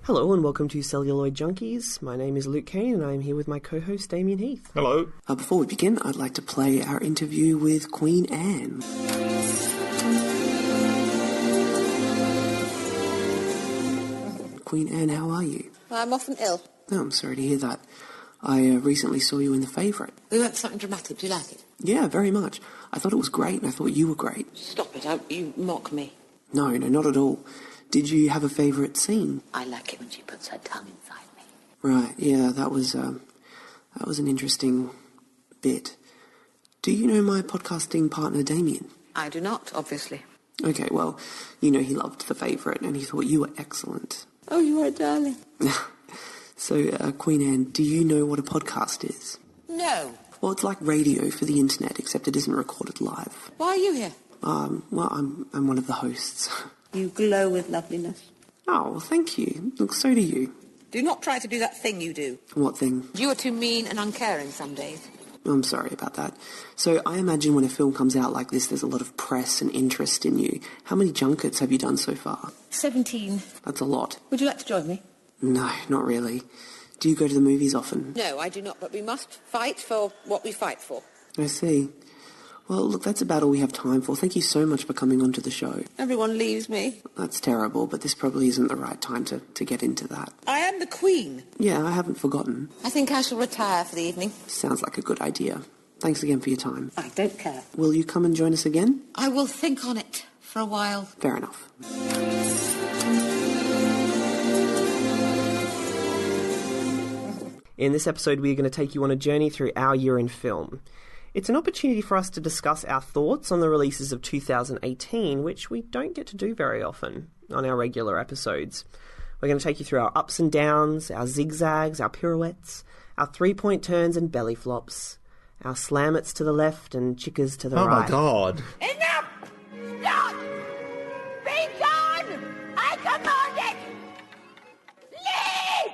Hello and welcome to Celluloid Junkies. My name is Luke Kane and I am here with my co-host Damien Heath. Hello. Before we begin, I'd like to play our interview with Queen Anne. Queen Anne, how are you? I'm often ill. Oh, I'm sorry to hear that. I recently saw you in The Favourite. We went for something dramatic. Do you like it? Yeah, very much. I thought it was great and I thought you were great. Stop it. You mock me. No, not at all. Did you have a favourite scene? I like it when she puts her tongue inside me. Right, yeah, that was an interesting bit. Do you know my podcasting partner, Damien? I do not, obviously. Okay, well, you know he loved The Favourite and he thought you were excellent. Oh, you are a darling. So, Queen Anne, do you know what a podcast is? No. Well, it's like radio for the internet, except it isn't recorded live. Why are you here? Well, I'm one of the hosts. You glow with loveliness. Oh, well, thank you. Look, so do you. Do not try to do that thing you do. What thing? You are too mean and uncaring some days. I'm sorry about that. So I imagine when a film comes out like this, there's a lot of press and interest in you. How many junkets have you done so far? 17. That's a lot. Would you like to join me? No, not really. Do you go to the movies often? No, I do not, but we must fight for what we fight for. I see. Well, look, that's about all we have time for. Thank you so much for coming onto the show. Everyone leaves me. That's terrible, but this probably isn't the right time to get into that. I am the Queen. Yeah, I haven't forgotten. I think I shall retire for the evening. Sounds like a good idea. Thanks again for your time. I don't care. Will you come and join us again? I will think on it for a while. Fair enough. In this episode, we're going to take you on a journey through our year in film. It's an opportunity for us to discuss our thoughts on the releases of 2018, which we don't get to do very often on our regular episodes. We're going to take you through our ups and downs, our zigzags, our pirouettes, our three-point turns and belly flops, our slammets to the left and chickers to the right. Oh my god. Enough! Stop! Be gone! I command it! Leave!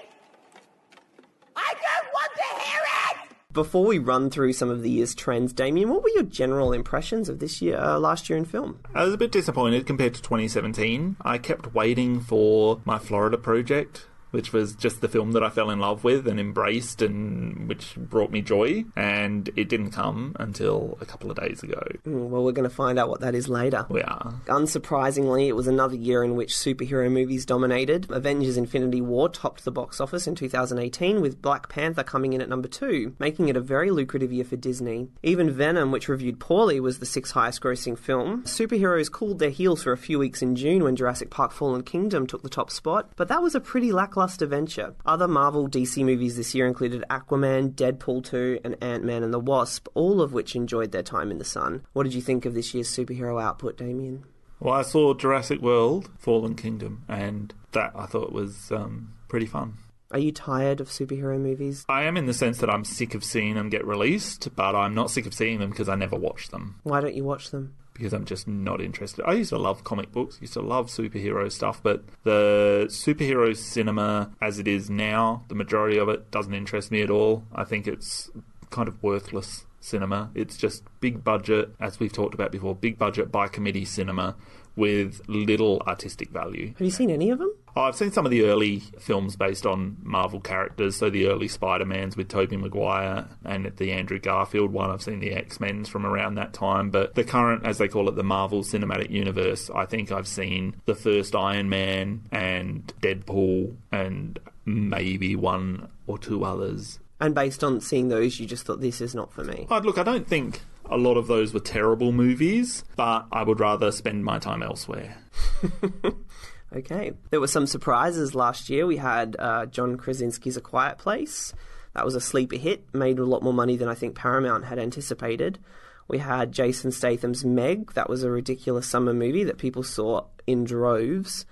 I don't want to hear it! Before we run through some of the year's trends, Damien, what were your general impressions of this year, last year in film? I was a bit disappointed compared to 2017. I kept waiting for my Florida project, which was just the film that I fell in love with and embraced and which brought me joy, and it didn't come until a couple of days ago. Well, we're going to find out what that is later. We are. Unsurprisingly, it was another year in which superhero movies dominated. Avengers Infinity War topped the box office in 2018, with Black Panther coming in at number 2, making it a very lucrative year for Disney. Even Venom, which reviewed poorly, was the 6th highest grossing film. Superheroes cooled their heels for a few weeks in June when Jurassic Park Fallen Kingdom took the top spot, but that was a pretty lackluster venture. Other Marvel DC movies this year included Aquaman, Deadpool 2 and Ant-Man and the Wasp, all of which enjoyed their time in the sun. What did you think of this year's superhero output, Damien? Well, I saw Jurassic World, Fallen Kingdom, and that I thought was pretty fun. Are you tired of superhero movies? I am in the sense that I'm sick of seeing them get released, but I'm not sick of seeing them because I never watch them. Why don't you watch them? Because I'm just not interested. I used to love comic books, used to love superhero stuff, but the superhero cinema as it is now, the majority of it doesn't interest me at all. I think it's kind of worthless cinema. It's just big budget, as we've talked about before, big budget by committee cinema with little artistic value. Have you seen any of them? Oh, I've seen some of the early films based on Marvel characters, so the early Spider-Mans with Tobey Maguire and the Andrew Garfield one. I've seen the X-Men's from around that time, but the current, as they call it, the Marvel Cinematic Universe, I think I've seen the first Iron Man and Deadpool and maybe one or two others. And based on seeing those, you just thought, this is not for me? Look, I don't think a lot of those were terrible movies, but I would rather spend my time elsewhere. Okay. There were some surprises last year. We had John Krasinski's A Quiet Place. That was a sleeper hit, made a lot more money than I think Paramount had anticipated. We had Jason Statham's Meg. That was a ridiculous summer movie that people saw in droves.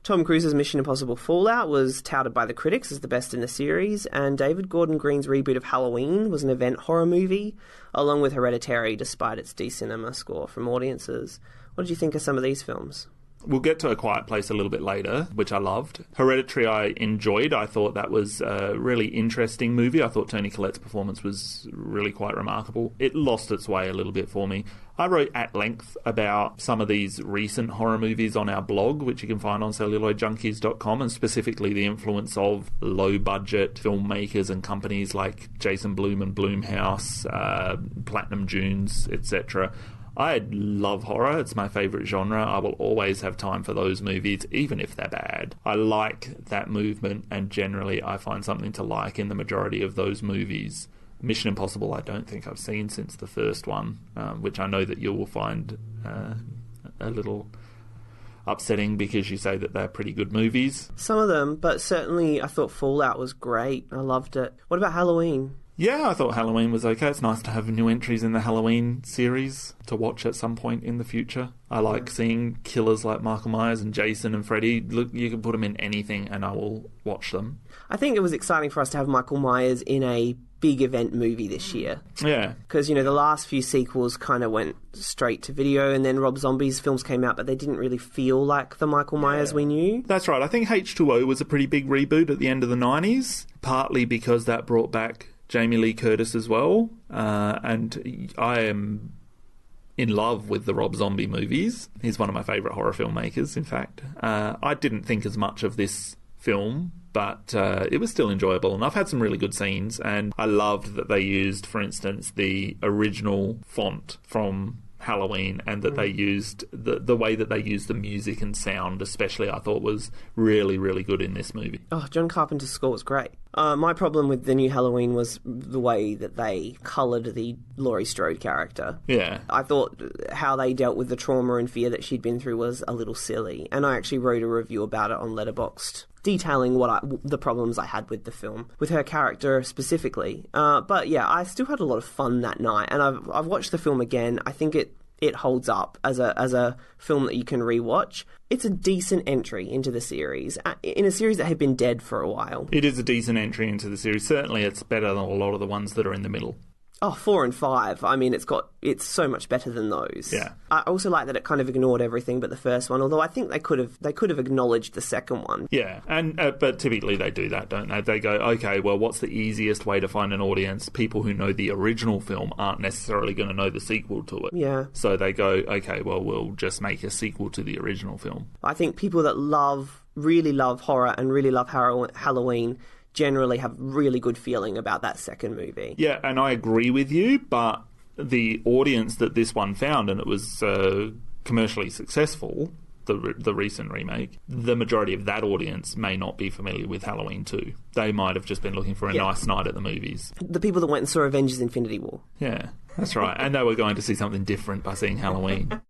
Tom Cruise's Mission Impossible Fallout was touted by the critics as the best in the series, and David Gordon Green's reboot of Halloween was an event horror movie, along with Hereditary, despite its D-Cinema score from audiences. What did you think of some of these films? We'll get to A Quiet Place a little bit later, which I loved. Hereditary I enjoyed. I thought that was a really interesting movie. I thought Toni Collette's performance was really quite remarkable. It lost its way a little bit for me. I wrote at length about some of these recent horror movies on our blog, which you can find on celluloidjunkies.com, and specifically the influence of low-budget filmmakers and companies like Jason Blum and Blumhouse, Platinum Dunes, etc. I love horror. It's my favourite genre. I will always have time for those movies, even if they're bad. I like that movement, and generally I find something to like in the majority of those movies. Mission Impossible I don't think I've seen since the first one, which I know that you will find a little upsetting because you say that they're pretty good movies. Some of them, but certainly I thought Fallout was great. I loved it. What about Halloween? Yeah, I thought Halloween was okay. It's nice to have new entries in the Halloween series to watch at some point in the future. I like seeing killers like Michael Myers and Jason and Freddy. Look, you can put them in anything and I will watch them. I think it was exciting for us to have Michael Myers in a big event movie this year. Yeah. Because, the last few sequels kind of went straight to video, and then Rob Zombie's films came out, but they didn't really feel like the Michael Myers we knew. That's right. I think H2O was a pretty big reboot at the end of the 90s, partly because that brought back Jamie Lee Curtis as well, and I am in love with the Rob Zombie movies. He's one of my favourite horror filmmakers, in fact. I didn't think as much of this film, but it was still enjoyable, and I've had some really good scenes, and I loved that they used, for instance, the original font from Halloween, and that they used the way that they used the music and sound especially, I thought was really, really good in this movie. Oh, John Carpenter's score was great. My problem with the new Halloween was the way that they coloured the Laurie Strode character. Yeah. I thought how they dealt with the trauma and fear that she'd been through was a little silly, and I actually wrote a review about it on Letterboxd, detailing the problems I had with the film, with her character specifically. But yeah, I still had a lot of fun that night, and I've watched the film again. I think it holds up as a film that you can rewatch. It's a decent entry into the series, in a series that had been dead for a while. It is a decent entry into the series. Certainly it's better than a lot of the ones that are in the middle. Oh, 4 and 5. I mean, it's so much better than those. Yeah. I also like that it kind of ignored everything but the first one, although I think they could have acknowledged the second one. Yeah, and but typically they do that, don't they? They go, okay, well, what's the easiest way to find an audience? People who know the original film aren't necessarily going to know the sequel to it. Yeah. So they go, okay, well, we'll just make a sequel to the original film. I think people that really love horror and really love Halloween generally have really good feeling about that second movie. Yeah, and I agree with you, but the audience that this one found, and it was commercially successful, the recent remake, the majority of that audience may not be familiar with Halloween 2. They might have just been looking for a nice night at the movies. The people that went and saw Avengers Infinity War. Yeah, that's right. And they were going to see something different by seeing Halloween.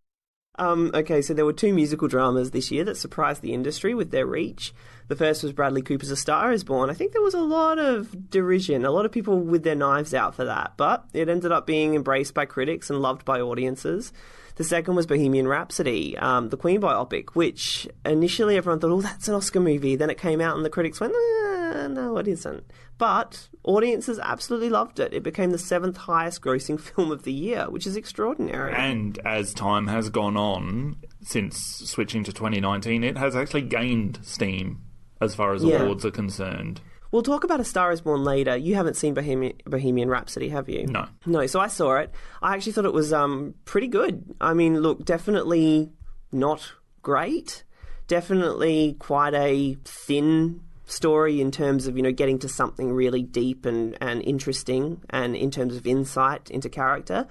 Okay, so there were 2 musical dramas this year that surprised the industry with their reach. The first was Bradley Cooper's A Star Is Born. I think there was a lot of derision, a lot of people with their knives out for that, but it ended up being embraced by critics and loved by audiences. The second was Bohemian Rhapsody, the Queen biopic, which initially everyone thought, oh, that's an Oscar movie. Then it came out and the critics went, no, it isn't. But audiences absolutely loved it. It became the 7th highest grossing film of the year, which is extraordinary. And as time has gone on, since switching to 2019, it has actually gained steam as far as awards are concerned. We'll talk about A Star Is Born later. You haven't seen Bohemian Rhapsody, have you? No. No, so I saw it. I actually thought it was pretty good. I mean, look, definitely not great. Definitely quite a thin story in terms of, getting to something really deep and interesting, and in terms of insight into character.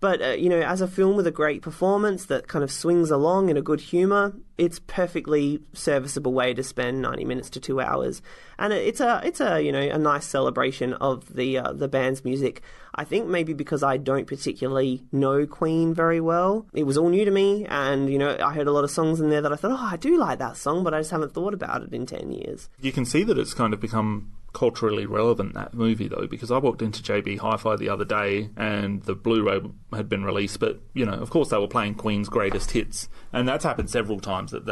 But, as a film with a great performance that kind of swings along in a good humour, it's perfectly serviceable way to spend 90 minutes to 2 hours. And it's a nice celebration of the band's music. I think maybe because I don't particularly know Queen very well. It was all new to me, and, I heard a lot of songs in there that I thought, I do like that song, but I just haven't thought about it in 10 years. You can see that it's kind of become culturally relevant, that movie, though, because I walked into JB Hi-Fi the other day and the Blu-ray had been released, but, of course they were playing Queen's greatest hits, and that's happened several times that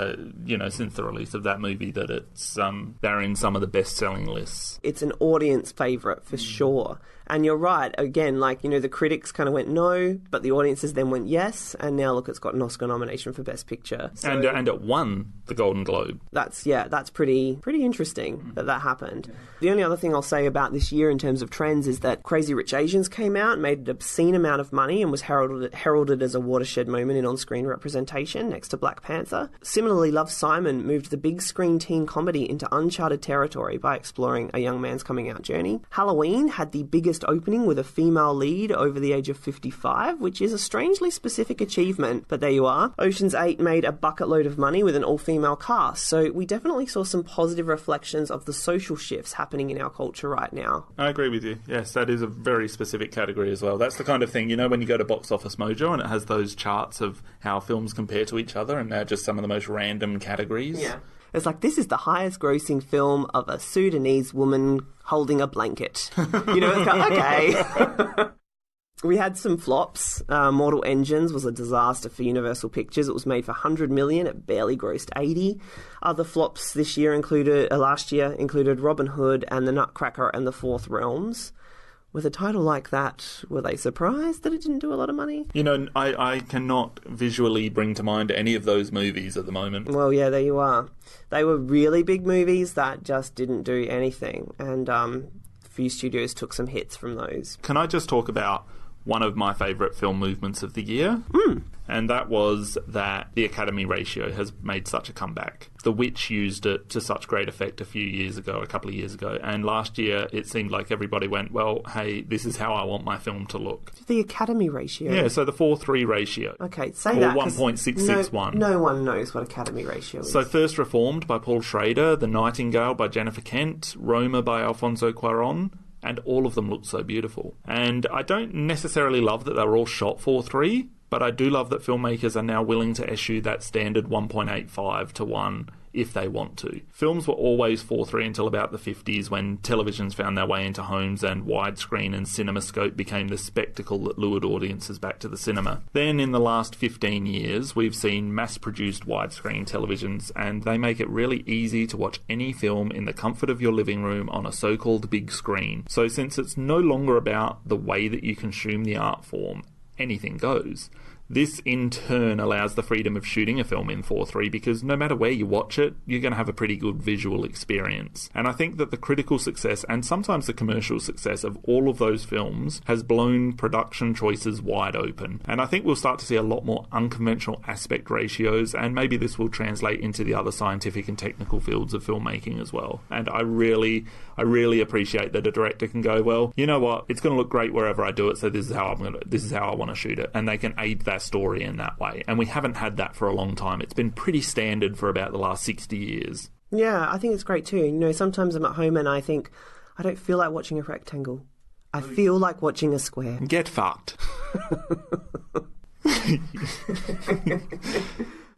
since the release of that movie, that it's they're in some of the best-selling lists. It's an audience favourite for sure. And you're right, again, the critics kind of went no, but the audiences then went yes, and now look, it's got an Oscar nomination for Best Picture. So and it won the Golden Globe. That's pretty interesting that happened. Yeah. The only other thing I'll say about this year in terms of trends is that Crazy Rich Asians came out, made an obscene amount of money, and was heralded as a watershed moment in on-screen representation next to Black Panther. Similarly, Love, Simon moved the big screen teen comedy into uncharted territory by exploring a young man's coming out journey. Halloween had the biggest opening with a female lead over the age of 55, which is a strangely specific achievement, but there you are. Ocean's 8 made a bucket load of money with an all-female cast, so we definitely saw some positive reflections of the social shifts happening in our culture right now. I agree with you. Yes, that is a very specific category as well. That's the kind of thing, when you go to Box Office Mojo and it has those charts of how films compare to each other, and they're just some of the most random categories. Yeah. It's like, this is the highest grossing film of a Sudanese woman holding a blanket. It's like, okay. We had some flops. Mortal Engines was a disaster for Universal Pictures. It was made for $100 million. It barely grossed $80. Other flops last year included Robin Hood and The Nutcracker and The Fourth Realms. With a title like that, were they surprised that it didn't do a lot of money? I cannot visually bring to mind any of those movies at the moment. Well, yeah, there you are. They were really big movies that just didn't do anything, and a few studios took some hits from those. Can I just talk about one of my favourite film movements of the year? And that was that the Academy ratio has made such a comeback. The Witch used it to such great effect a couple of years ago, and last year it seemed like everybody went, well, hey, this is how I want my film to look. The Academy ratio? Yeah, so the 4:3 ratio. Okay, say that. Or 1.661. No one knows what Academy ratio is. So First Reformed by Paul Schrader, The Nightingale by Jennifer Kent, Roma by Alfonso Cuarón, and all of them look so beautiful. And I don't necessarily love that they're all shot 4:3, but I do love that filmmakers are now willing to issue that standard 1.85 to 1 if they want to. Films were always 4:3 until about the 50s, when televisions found their way into homes and widescreen and CinemaScope became the spectacle that lured audiences back to the cinema. Then in the last 15 years, we've seen mass-produced widescreen televisions, and they make it really easy to watch any film in the comfort of your living room on a so-called big screen. So since it's no longer about the way that you consume the art form, anything goes. This, in turn, allows the freedom of shooting a film in 4:3 because no matter where you watch it, you're going to have a pretty good visual experience. And I think that the critical success, and sometimes the commercial success, of all of those films has blown production choices wide open. And I think we'll start to see a lot more unconventional aspect ratios, and maybe this will translate into the other scientific and technical fields of filmmaking as well. And I really appreciate that a director can go, well, you know what, it's going to look great wherever I do it, so this is how I want to shoot it. And they can aid that story in that way. And we haven't had that for a long time. It's been pretty standard for about the last 60 years. Yeah, I think it's great too. Sometimes I'm at home and I think, I don't feel like watching a rectangle. I feel like watching a square. Get fucked.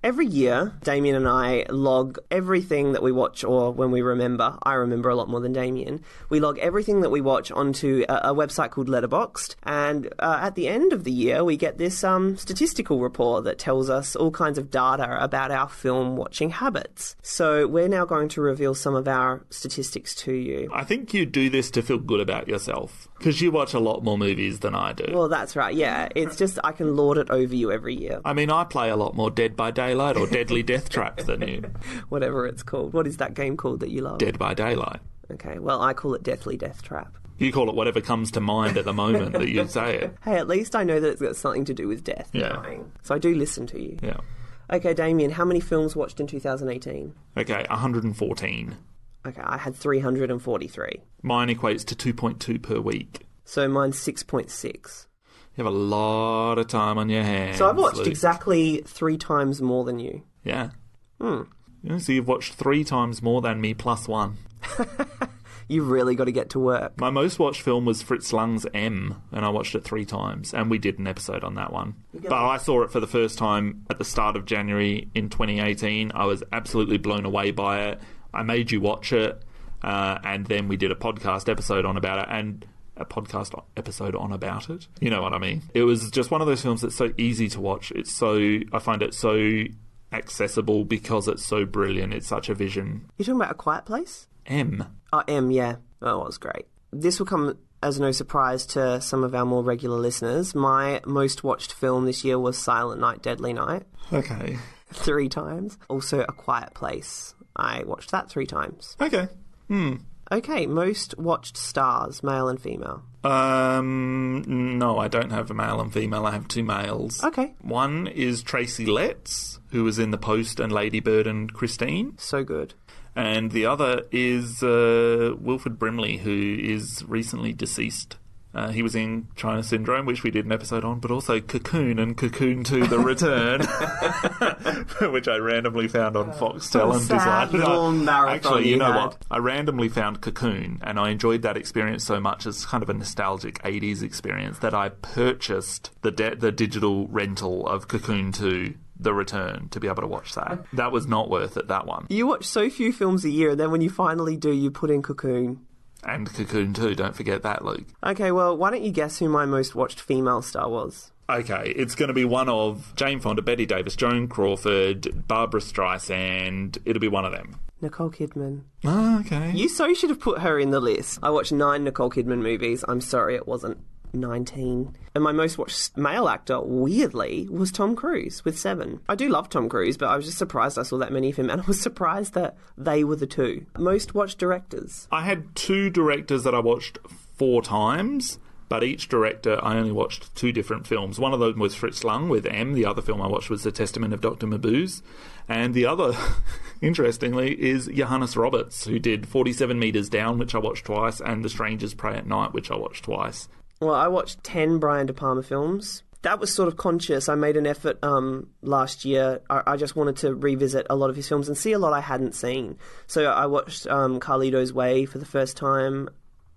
Every year, Damien and I log everything that we watch, or when we remember. I remember a lot more than Damien. We log everything that we watch onto a website called Letterboxd, and at the end of the year, we get this statistical report that tells us all kinds of data about our film watching habits. So we're now going to reveal some of our statistics to you. I think you do this to feel good about yourself, because you watch a lot more movies than I do. Well, that's right, yeah. It's just I can lord it over you every year. I mean, I play a lot more Dead by Daylight or Deadly Death Trap than you. Whatever it's called. What is that game called that you love? Dead by Daylight. Okay, well, I call it Deathly Death Trap. You call it whatever comes to mind at the moment that you say it. Hey, at least I know that it's got something to do with death. Yeah. So I do listen to you. Yeah. Okay, Damien, how many films watched in 2018? Okay, 114. Okay, I had 343. Mine equates to 2.2 per week. So mine's 6.6. You have a lot of time on your hands. So I've watched Luke. exactly 3 times more than you. Yeah. So you've watched 3 times more than me plus 1. You've really got to get to work. My most watched film was Fritz Lang's M, and I watched it 3 times, and we did an episode on that one. But I saw it for the first time at the start of January in 2018. I was absolutely blown away by it. I made you watch it. and then we did a podcast episode on about it, and a podcast episode on about it. You know what I mean? It was just one of those films that's so easy to watch. I find it so accessible because it's so brilliant. It's such a vision. You're talking about A Quiet Place? M. Oh, M, yeah. Oh, it was great. This will come as no surprise to some of our more regular listeners. My most watched film this year was Silent Night, Deadly Night. Okay. 3 times. Also, A Quiet Place. I watched that 3 times. Okay. Okay, most watched stars, male and female. No, I don't have a male and female. I have 2 males. Okay. One is Tracy Letts, who was in The Post and Lady Bird and Christine. So good. And the other is Wilfred Brimley, who is recently deceased. He was in China Syndrome, which we did an episode on, but also Cocoon and Cocoon 2 The Return, which I randomly found on Foxtel and sad little marathon. Actually, you know what? I randomly found Cocoon, and I enjoyed that experience so much as kind of a nostalgic 80s experience that I purchased the digital rental of Cocoon 2 The Return to be able to watch that. That was not worth it, that one. You watch so few films a year, and then when you finally do, you put in Cocoon. And Cocoon 2, don't forget that, Luke. Okay, well, why don't you guess who my most watched female star was? Okay, it's going to be one of Jane Fonda, Bette Davis, Joan Crawford, Barbara Streisand. It'll be one of them. Nicole Kidman. Oh, okay. You so should have put her in the list. I watched 9 Nicole Kidman movies. I'm sorry it wasn't 19. And my most watched male actor, weirdly, was Tom Cruise with 7. I do love Tom Cruise, but I was just surprised I saw that many of him, and I was surprised that they were the 2. Most watched directors. I had 2 directors that I watched 4 times, but each director I only watched 2 different films. One of them was Fritz Lang with M. The other film I watched was The Testament of Dr. Mabuse. And the other, interestingly, is Johannes Roberts, who did 47 Metres Down, which I watched twice, and The Strangers Pray at Night, which I watched twice. Well, I watched 10 Brian De Palma films. That was sort of conscious. I made an effort last year. I just wanted to revisit a lot of his films and see a lot I hadn't seen. So I watched Carlito's Way for the first time,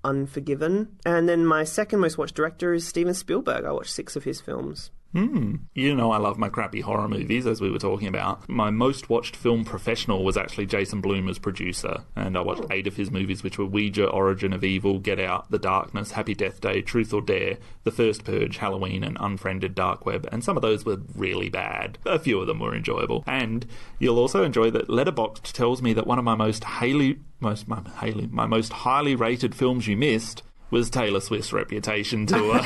Unforgiven. And then my second most watched director is Steven Spielberg. I watched 6 of his films. You know I love my crappy horror movies, as we were talking about. My most watched film professional was actually Jason Blum as producer, and I watched 8 of his movies, which were Ouija, Origin of Evil, Get Out, The Darkness, Happy Death Day, Truth or Dare, The First Purge, Halloween, and Unfriended Dark Web, and some of those were really bad. A few of them were enjoyable. And you'll also enjoy that Letterboxd tells me that one of my most highly rated films you missed was Taylor Swift's Reputation tour.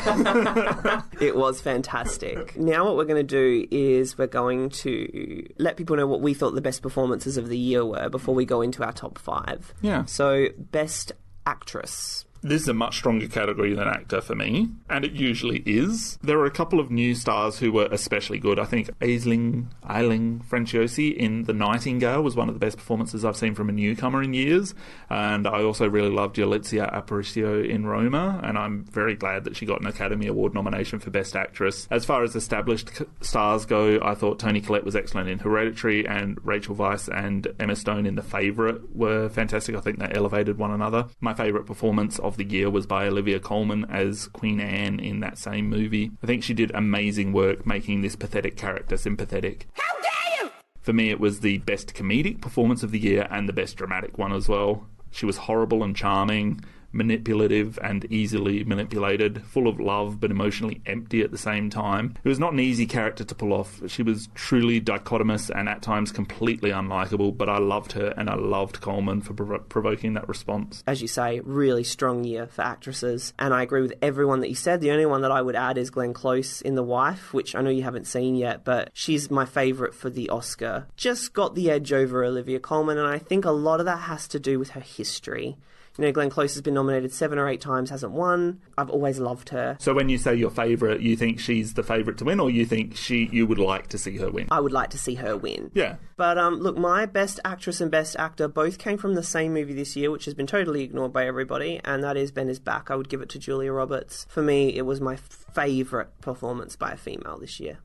It was fantastic. Now what we're going to do is we're going to let people know what we thought the best performances of the year were before we go into our top 5. Yeah. So, Best Actress. This is a much stronger category than actor for me, and it usually is. There are a couple of new stars who were especially good. I think Aisling Franciosi in The Nightingale was one of the best performances I've seen from a newcomer in years, and I also really loved Yalitza Aparicio in Roma, and I'm very glad that she got an Academy Award nomination for Best Actress. As far as established stars go, I thought Toni Collette was excellent in Hereditary, and Rachel Weisz and Emma Stone in The Favourite were fantastic. I think they elevated one another. My favourite performance of the year was by Olivia Colman as Queen Anne in that same movie. I think she did amazing work making this pathetic character sympathetic. How dare you! For me, it was the best comedic performance of the year and the best dramatic one as well. She was horrible and charming, manipulative and easily manipulated, full of love but emotionally empty at the same time. It was not an easy character to pull off. She was truly dichotomous and at times completely unlikable, but I loved her and I loved Coleman for provoking that response. As you say, really strong year for actresses, and I agree with everyone that you said. The only one that I would add is Glenn Close in The Wife, which I know you haven't seen yet, but she's my favourite for the Oscar. Just got the edge over Olivia Colman, and I think a lot of that has to do with her history. You know, Glenn Close has been nominated 7 or 8 times, hasn't won. I've always loved her. So when you say your favourite, you think she's the favourite to win, or you think you would like to see her win? I would like to see her win. Yeah. But look, my Best Actress and Best Actor both came from the same movie this year, which has been totally ignored by everybody, and that is Ben is Back. I would give it to Julia Roberts. For me, it was my favourite performance by a female this year.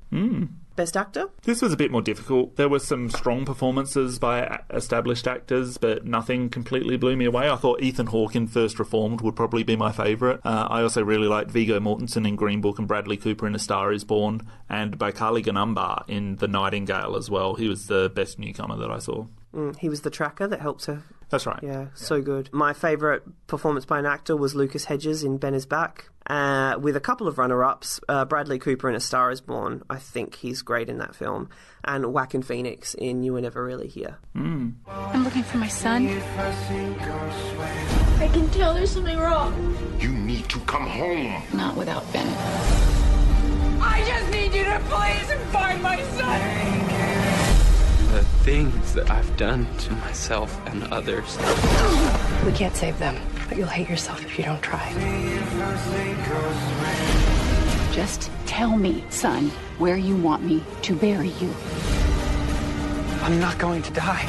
Best Actor? This was a bit more difficult. There were some strong performances by established actors, but nothing completely blew me away. I thought Ethan Hawke in First Reformed would probably be my favourite. I also really liked Viggo Mortensen in Green Book and Bradley Cooper in A Star Is Born, and Bakali Ganumbar in The Nightingale as well. He was the best newcomer that I saw. He was the tracker that helped her That's right. Yeah, so good. My favourite performance by an actor was Lucas Hedges in Ben is Back, with a couple of runner-ups. Bradley Cooper in A Star is Born. I think he's great in that film. And Joaquin Phoenix in You Were Never Really Here. I'm looking for my son. I can tell there's something wrong. You need to come home. Not without Ben. I just need you to please find my son. The things that I've done to myself and others. We can't save them, but you'll hate yourself if you don't try. Just tell me, son, where you want me to bury you. I'm not going to die.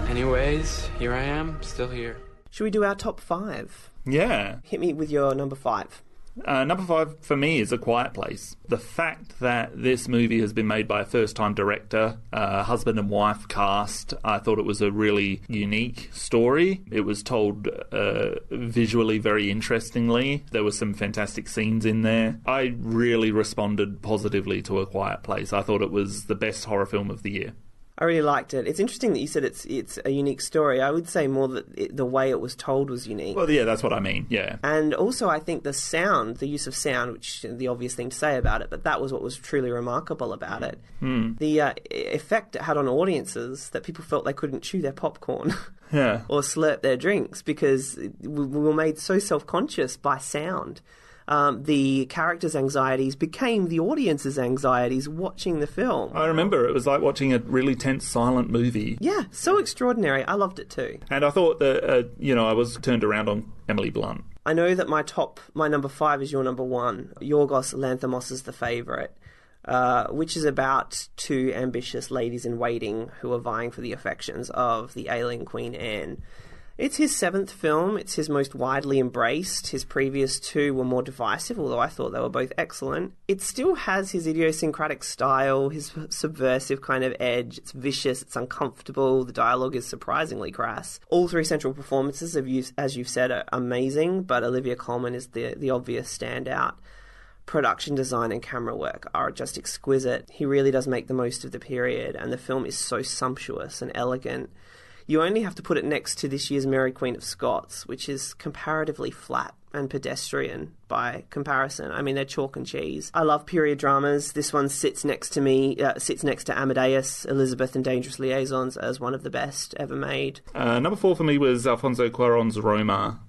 Anyways, here I am, still here. Should we do our top 5? Yeah. Hit me with your number 5. Number 5 for me is A Quiet Place. The fact that this movie has been made by a first-time director, husband and wife cast, I thought it was a really unique story. It was told visually very interestingly. There were some fantastic scenes in there. I really responded positively to A Quiet Place. I thought it was the best horror film of the year. I really liked it. It's interesting that you said it's a unique story. I would say more that the way it was told was unique. Well, yeah, that's what I mean, yeah. And also I think the use of sound, which is the obvious thing to say about it, but that was what was truly remarkable about it. The effect it had on audiences, that people felt they couldn't chew their popcorn or slurp their drinks because we were made so self-conscious by sound. The characters' anxieties became the audience's anxieties watching the film. I remember it was like watching a really tense, silent movie. Yeah, so extraordinary. I loved it too. And I thought that, I was turned around on Emily Blunt. I know that my number 5 is your number 1. Yorgos Lanthimos is the favourite, which is about 2 ambitious ladies-in-waiting who are vying for the affections of the ailing Queen Anne. It's his 7th film. It's his most widely embraced. His previous 2 were more divisive, although I thought they were both excellent. It still has his idiosyncratic style, his subversive kind of edge. It's vicious, it's uncomfortable, the dialogue is surprisingly crass. All 3 central performances, as you've said, are amazing, but Olivia Colman is the obvious standout. Production design and camera work are just exquisite. He really does make the most of the period, and the film is so sumptuous and elegant. You only have to put it next to this year's Mary Queen of Scots, which is comparatively flat and pedestrian by comparison. I mean, they're chalk and cheese. I love period dramas. This one sits next to Amadeus, Elizabeth and Dangerous Liaisons as one of the best ever made. Number 4 for me was Alfonso Cuarón's Roma,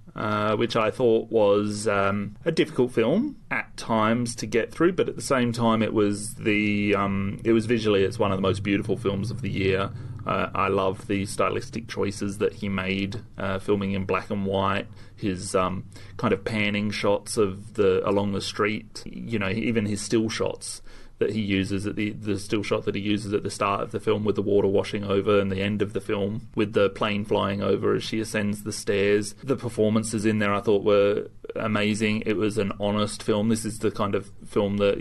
which I thought was a difficult film at times to get through, but at the same time it was visually, it's one of the most beautiful films of the year. I love the stylistic choices that he made, filming in black and white, his kind of panning shots of along the street, even his still shots that he uses at the still shot that he uses at the start of the film with the water washing over, and the end of the film with the plane flying over as she ascends the stairs. The performances in there I thought were amazing. It was an honest film. This is the kind of film that,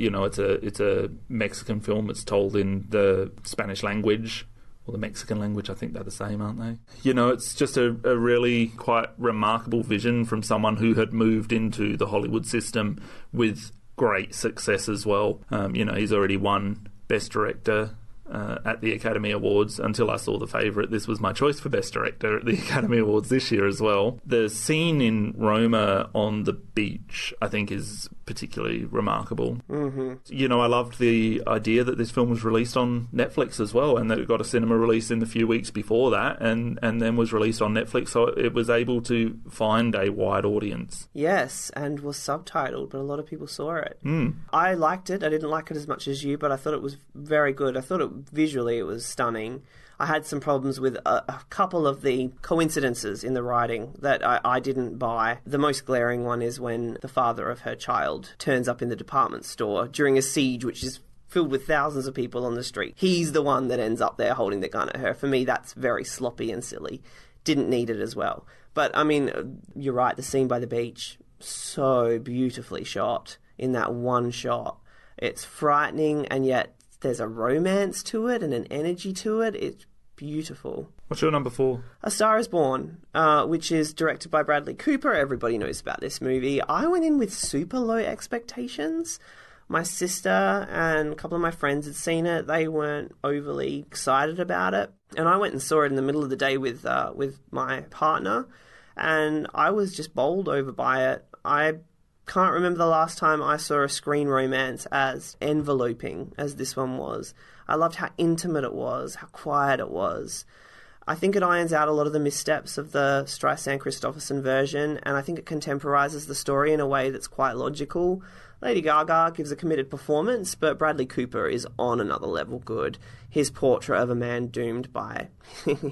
it's a Mexican film. It's told in the Spanish language. Or the Mexican language, I think they're the same, aren't they? It's just a really quite remarkable vision from someone who had moved into the Hollywood system with great success as well. He's already won Best Director at the Academy Awards. Until I saw The Favourite, this was my choice for Best Director at the Academy Awards this year as well. The scene in Roma on the beach, I think, is particularly remarkable. Mm-hmm. I loved the idea that this film was released on Netflix as well, and that it got a cinema release in the few weeks before that, and then was released on Netflix, so it was able to find a wide audience. Yes, and was subtitled, but a lot of people saw it. I liked it. I didn't like it as much as you, but I thought it was very good. I thought visually it was stunning. I had some problems with a couple of the coincidences in the writing that I didn't buy. The most glaring one is when the father of her child turns up in the department store during a siege which is filled with thousands of people on the street. He's the one that ends up there holding the gun at her. For me, that's very sloppy and silly. Didn't need it as well. But, I mean, you're right, the scene by the beach, so beautifully shot in that one shot. It's frightening, and yet there's a romance to it and an energy to it. It's beautiful. What's your number 4? A Star is Born, which is directed by Bradley Cooper. Everybody knows about this movie. I went in with super low expectations. My sister and a couple of my friends had seen it. They weren't overly excited about it. And I went and saw it in the middle of the day with my partner, and I was just bowled over by it. I can't remember the last time I saw a screen romance as enveloping as this one was. I loved how intimate it was, how quiet it was. I think it irons out a lot of the missteps of the Streisand-Christopherson version, and I think it contemporizes the story in a way that's quite logical. Lady Gaga gives a committed performance, but Bradley Cooper is on another level good. His portrait of a man doomed by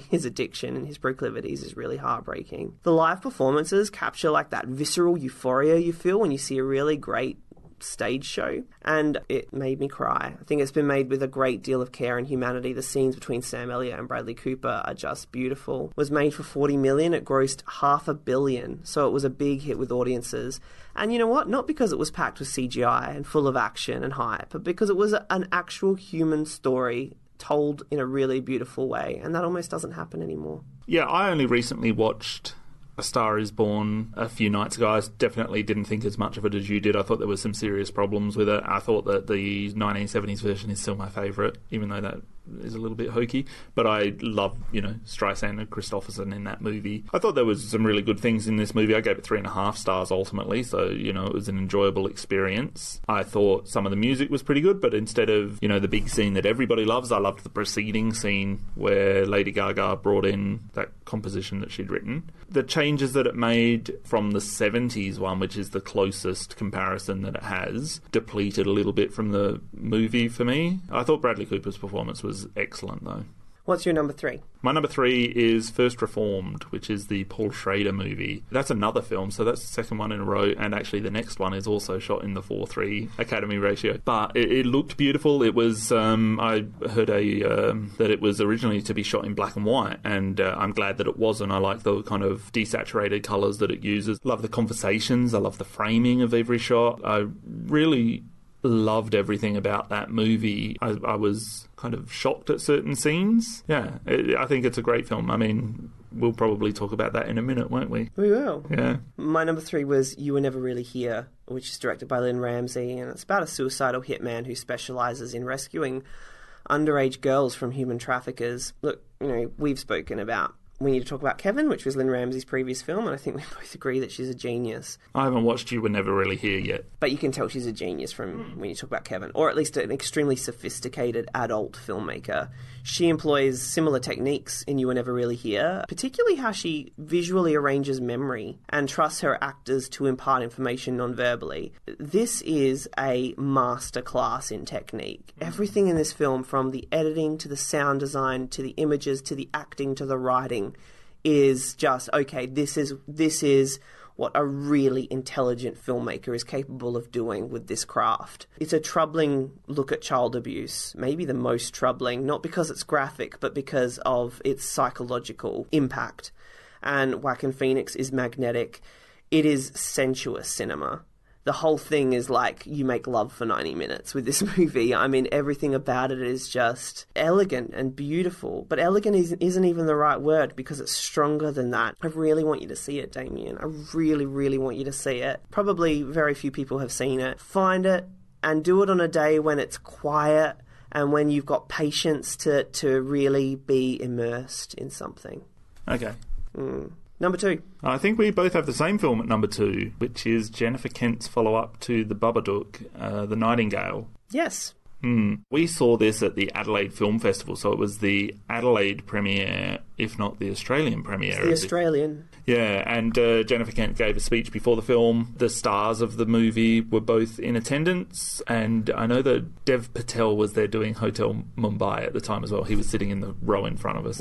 his addiction and his proclivities is really heartbreaking. The live performances capture like that visceral euphoria you feel when you see a really great stage show, and it made me cry. I think it's been made with a great deal of care and humanity. The scenes between Sam Elliott and Bradley Cooper are just beautiful. It was made for $40 million. It grossed $500 million, so it was a big hit with audiences. And you know what? Not because it was packed with CGI and full of action and hype, but because it was an actual human story told in a really beautiful way, and that almost doesn't happen anymore. Yeah, I only recently watched A Star Is Born a few nights ago. I definitely didn't think as much of it as you did. I thought there were some serious problems with it. I thought that the 1970s version is still my favourite, even though that is a little bit hokey. But I love, Streisand and Christopherson in that movie. I thought there was some really good things in this movie. I gave it 3.5 stars ultimately, so, it was an enjoyable experience. I thought some of the music was pretty good, but instead of, the big scene that everybody loves, I loved the preceding scene where Lady Gaga brought in that composition that she'd written. The changes that it made from the 70s one, which is the closest comparison that it has, depleted a little bit from the movie for me. I thought Bradley Cooper's performance was excellent, though. What's your number 3? My number 3 is First Reformed, which is the Paul Schrader movie. That's another film, so that's the second one in a row, and actually the next one is also shot in the 4:3 Academy ratio. But it looked beautiful. It was, I heard that it was originally to be shot in black and white, and I'm glad that it wasn't. I like the kind of desaturated colours that it uses. Love the conversations. I love the framing of every shot. I really loved everything about that movie. I was kind of shocked at certain scenes. Yeah, I think it's a great film. I mean, we'll probably talk about that in a minute, won't we? We will. Yeah. My number 3 was You Were Never Really Here, which is directed by Lynn Ramsey, and it's about a suicidal hitman who specialises in rescuing underage girls from human traffickers. Look, we've spoken about We Need to Talk About Kevin, which was Lynn Ramsey's previous film, and I think we both agree that she's a genius. I haven't watched You Were Never Really Here yet. But you can tell she's a genius from When You Talk About Kevin, or at least an extremely sophisticated adult filmmaker. She employs similar techniques in You Were Never Really Here, particularly how she visually arranges memory and trusts her actors to impart information non-verbally. This is a masterclass in technique. Everything in this film, from the editing to the sound design to the images to the acting to the writing, is just, okay, this is what a really intelligent filmmaker is capable of doing with this craft. It's a troubling look at child abuse, maybe the most troubling, not because it's graphic, but because of its psychological impact. And Joaquin Phoenix is magnetic. It is sensuous cinema. The whole thing is like you make love for 90 minutes with this movie. I mean, everything about it is just elegant and beautiful. But elegant isn't even the right word, because it's stronger than that. I really want you to see it, Damien. I really, really want you to see it. Probably very few people have seen it. Find it and do it on a day when it's quiet and when you've got patience to really be immersed in something. Okay. Number 2. I think we both have the same film at number 2, which is Jennifer Kent's follow-up to The Babadook, The Nightingale. Yes. We saw this at the Adelaide Film Festival, so it was the Adelaide premiere, if not the Australian premiere. It's the Australian. Yeah, and Jennifer Kent gave a speech before the film. The stars of the movie were both in attendance, and I know that Dev Patel was there doing Hotel Mumbai at the time as well. He was sitting in the row in front of us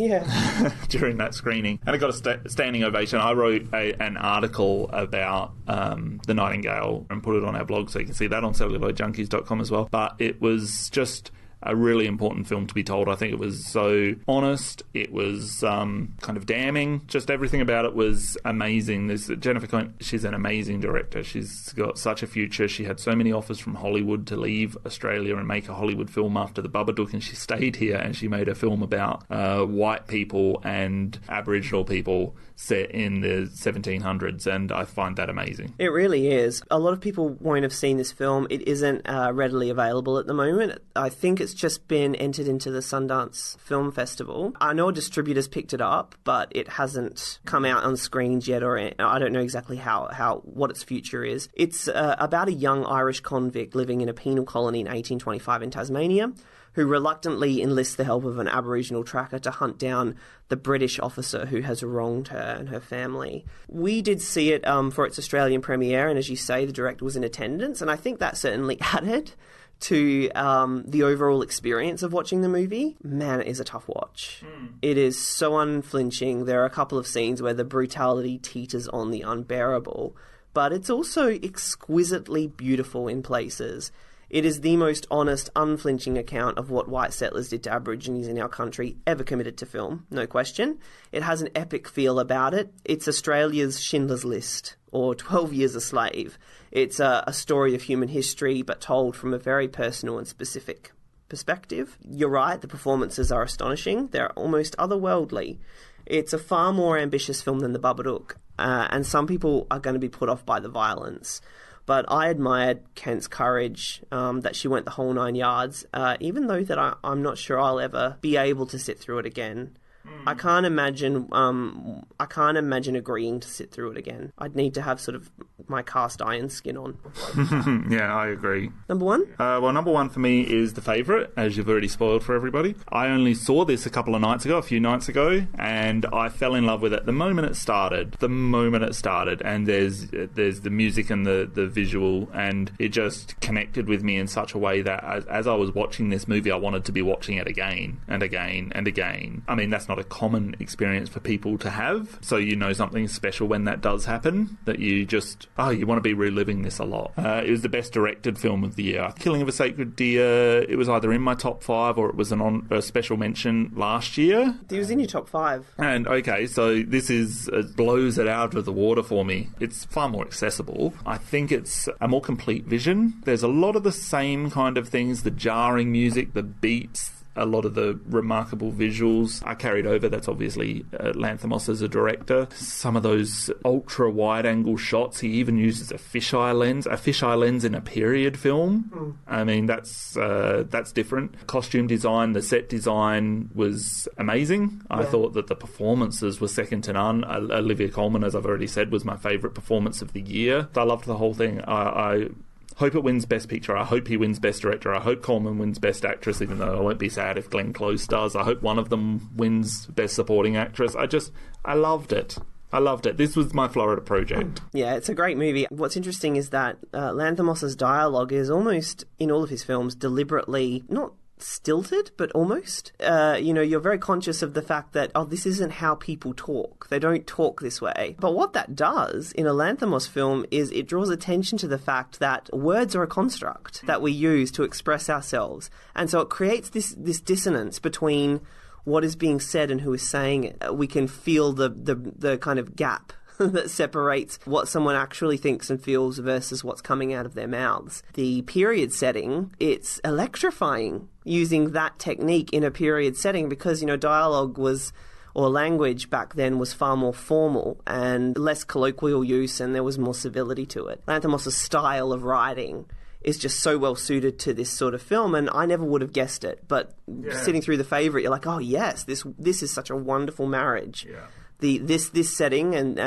during that screening. And it got a standing ovation. I wrote an article about The Nightingale and put it on our blog, so you can see that on celluloidjunkies.com as well. But it was just a really important film to be told. I think it was so honest. It was kind of damning. Just everything about it was amazing. There's Jennifer Cohen, she's an amazing director. She's got such a future. She had so many offers from Hollywood to leave Australia and make a Hollywood film after The Babadook, and she stayed here and she made a film about white people and Aboriginal people set in the 1700s, and I find that amazing. It really is. A lot of people won't have seen this film. It isn't readily available at the moment. I think it's just been entered into the Sundance Film Festival. I know a distributor's picked it up, but it hasn't come out on screens yet, or I don't know exactly what its future is. It's about a young Irish convict living in a penal colony in 1825 in Tasmania, who reluctantly enlists the help of an Aboriginal tracker to hunt down the British officer who has wronged her and her family. We did see it for its Australian premiere, and as you say, the director was in attendance, and I think that certainly added to the overall experience of watching the movie. Man, it is a tough watch. It is so unflinching. There are a couple of scenes where the brutality teeters on the unbearable, but it's also exquisitely beautiful in places. It is the most honest, unflinching account of what white settlers did to Aborigines in our country ever committed to film, no question. It has an epic feel about it. It's Australia's Schindler's List, or 12 Years a Slave. It's a story of human history, but told from a very personal and specific perspective. You're right, the performances are astonishing. They're almost otherworldly. It's a far more ambitious film than The Babadook, and some people are going to be put off by the violence. But I admired Kent's courage, that she went the whole 9 yards, even though that I'm not sure I'll ever be able to sit through it again. I can't imagine agreeing to sit through it again. I'd need to have sort of my cast iron skin on. Yeah, I agree. Number one? Well, number one for me is The Favourite, as you've already spoiled for everybody. I only saw this a few nights ago, and I fell in love with it the moment it started. And there's the music and the visual, and it just connected with me in such a way that as I was watching this movie, I wanted to be watching it again and again and again. I mean, that's not a common experience for people to have, so you know something special when that does happen, that you just, you want to be reliving this a lot. It was the best directed film of the year. Killing of a Sacred Deer, it was either in my top 5 or it was a special mention last year. It was in your top 5. And okay, so this blows it out of the water for me. It's far more accessible. I think it's a more complete vision. There's a lot of the same kind of things, the jarring music, the beats, a lot of the remarkable visuals are carried over. That's obviously Lanthimos as a director. Some of those ultra wide angle shots, he even uses a fisheye lens in a period film. I mean, that's different. Costume design, the set design was amazing. I thought that the performances were second to none. Olivia Colman, as I've already said, was my favourite performance of the year. I loved the whole thing. I hope it wins Best Picture. I hope he wins Best Director. I hope Coleman wins Best Actress, even though I won't be sad if Glenn Close does. I hope one of them wins Best Supporting Actress. I loved it. This was my Florida project. Yeah, it's a great movie. What's interesting is that Lanthimos' dialogue is almost, in all of his films, deliberately not stilted, but almost. You're very conscious of the fact that, this isn't how people talk. They don't talk this way. But what that does in a Lanthimos film is it draws attention to the fact that words are a construct that we use to express ourselves. And so it creates this dissonance between what is being said and who is saying it. We can feel the kind of gap that separates what someone actually thinks and feels versus what's coming out of their mouths. The period setting, it's electrifying using that technique in a period setting because, dialogue or language back then was far more formal and less colloquial use, and there was more civility to it. Lanthimos' style of writing is just so well suited to this sort of film, and I never would have guessed it. But sitting through The Favourite, you're like, oh yes, this is such a wonderful marriage. Yeah. This setting and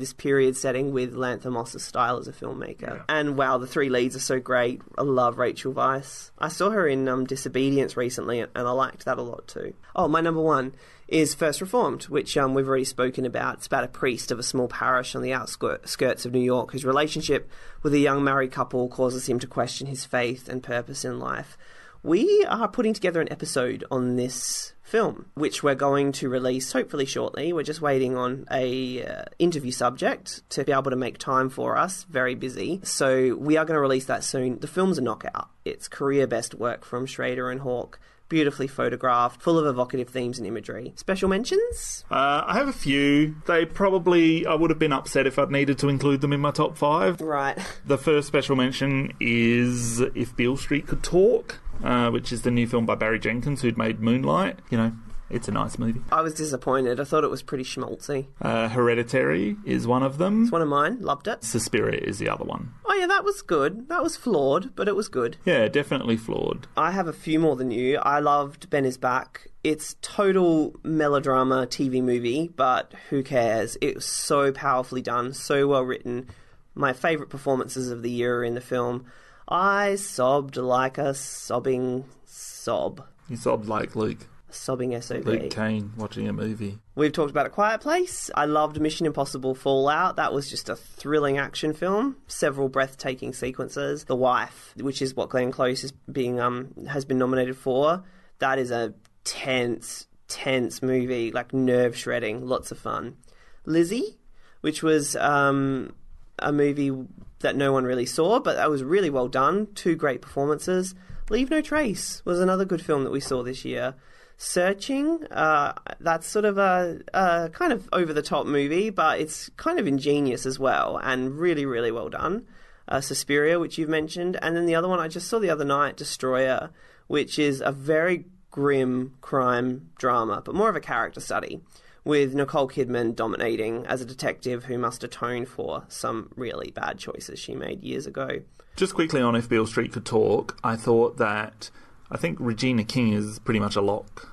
this period setting with Lanthimos' style as a filmmaker. Yeah. And wow, the 3 leads are so great. I love Rachel Weisz. I saw her in Disobedience recently, and I liked that a lot too. Oh, my number 1 is First Reformed, which we've already spoken about. It's about a priest of a small parish on the outskirts of New York whose relationship with a young married couple causes him to question his faith and purpose in life. We are putting together an episode on this film, which we're going to release hopefully shortly. We're just waiting on a interview subject to be able to make time for us. Very busy. So we are going to release that soon. The film's a knockout. It's career best work from Schrader and Hawke. Beautifully photographed, full of evocative themes and imagery. Special mentions? I have a few. I would have been upset if I'd needed to include them in my top 5. Right. The first special mention is If Beale Street Could Talk, which is the new film by Barry Jenkins, who'd made Moonlight. You know, it's a nice movie. I was disappointed. I thought it was pretty schmaltzy. Hereditary is one of them. It's one of mine. Loved it. Suspiria is the other one. Oh yeah, that was good. That was flawed, but it was good. Yeah, definitely flawed. I have a few more than you. I loved Ben is Back. It's total melodrama TV movie, but who cares? It was so powerfully done, so well written. My favourite performances of the year are in the film. I sobbed like a sobbing sob. You sobbed like Luke. Sobbing SOB. Luke Kane watching a movie. We've talked about A Quiet Place. I loved Mission Impossible Fallout. That was just a thrilling action film. Several breathtaking sequences. The Wife, which is what Glenn Close is has been nominated for. That is a tense movie, like nerve-shredding. Lots of fun. Lizzie, which was a movie that no one really saw, but that was really well done. 2 great performances. Leave No Trace was another good film that we saw this year. Searching, that's sort of a kind of over-the-top movie, but it's kind of ingenious as well, and really, really well done. Suspiria, which you've mentioned, and then the other one I just saw the other night, Destroyer, which is a very grim crime drama, but more of a character study, with Nicole Kidman dominating as a detective who must atone for some really bad choices she made years ago. Just quickly on If Beale Street Could Talk, I think Regina King is pretty much a lock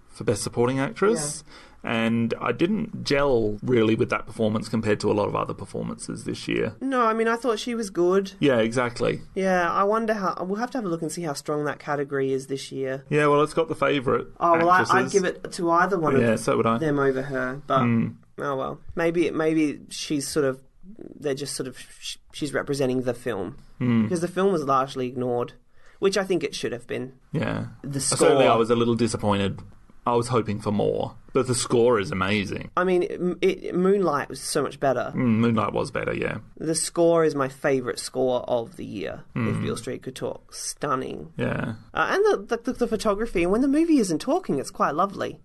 for Best Supporting Actress. Yeah. And I didn't gel really with that performance compared to a lot of other performances this year. No, I mean, I thought she was good. Yeah, exactly. Yeah, I wonder how... We'll have to have a look and see how strong that category is this year. Yeah, well, it's got the favourite actresses. I'd give it to either one of so would I. them over her. But, oh well. Maybe she's sort of... They're just sort of... She's representing the film. Because the film was largely ignored. Which I think it should have been. Yeah. The score... Certainly I was a little disappointed. I was hoping for more. But the score is amazing. I mean, Moonlight was so much better. Moonlight was better, yeah. The score is my favourite score of the year, If Beale Street Could Talk. Stunning. Yeah. And the photography, and when the movie isn't talking, it's quite lovely.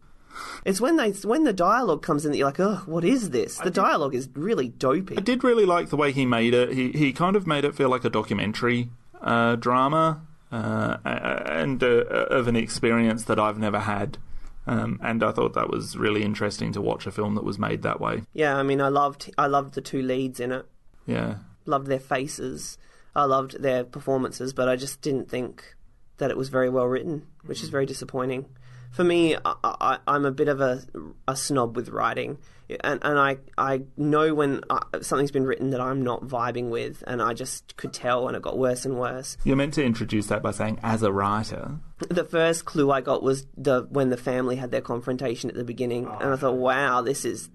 It's when the dialogue comes in that you're like, oh, what is this? The dialogue is really dopey. I did really like the way he made it. He kind of made it feel like a documentary drama and of an experience that I've never had. And I thought that was really interesting to watch a film that was made that way. Yeah, I mean, I loved the 2 leads in it. Yeah. Loved their faces. I loved their performances, but I just didn't think that it was very well written, which is very disappointing. For me, I'm a bit of a snob with writing, and I know when something's been written that I'm not vibing with, and I just could tell, and it got worse and worse. You're meant to introduce that by saying, as a writer. The first clue I got was when the family had their confrontation at the beginning, and I thought, wow, this is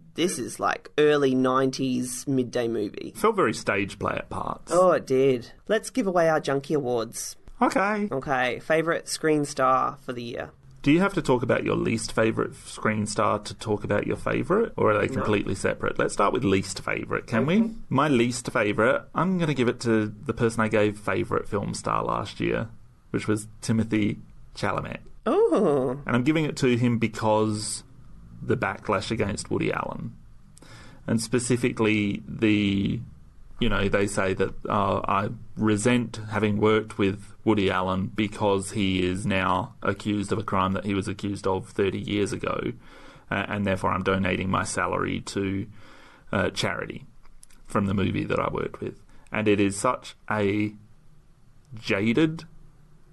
like early 90s midday movie. Felt very stage play at parts. Oh, it did. Let's give away our Junkie Awards. Okay. Favourite screen star for the year. Do you have to talk about your least favourite screen star to talk about your favourite, or are they completely separate? Let's start with least favourite, can we? My least favourite, I'm going to give it to the person I gave favourite film star last year, which was Timothée Chalamet. Oh. And I'm giving it to him because the backlash against Woody Allen. And specifically they say that I resent having worked with Woody Allen because he is now accused of a crime that he was accused of 30 years ago, and therefore I'm donating my salary to charity from the movie that I worked with. And it is such a jaded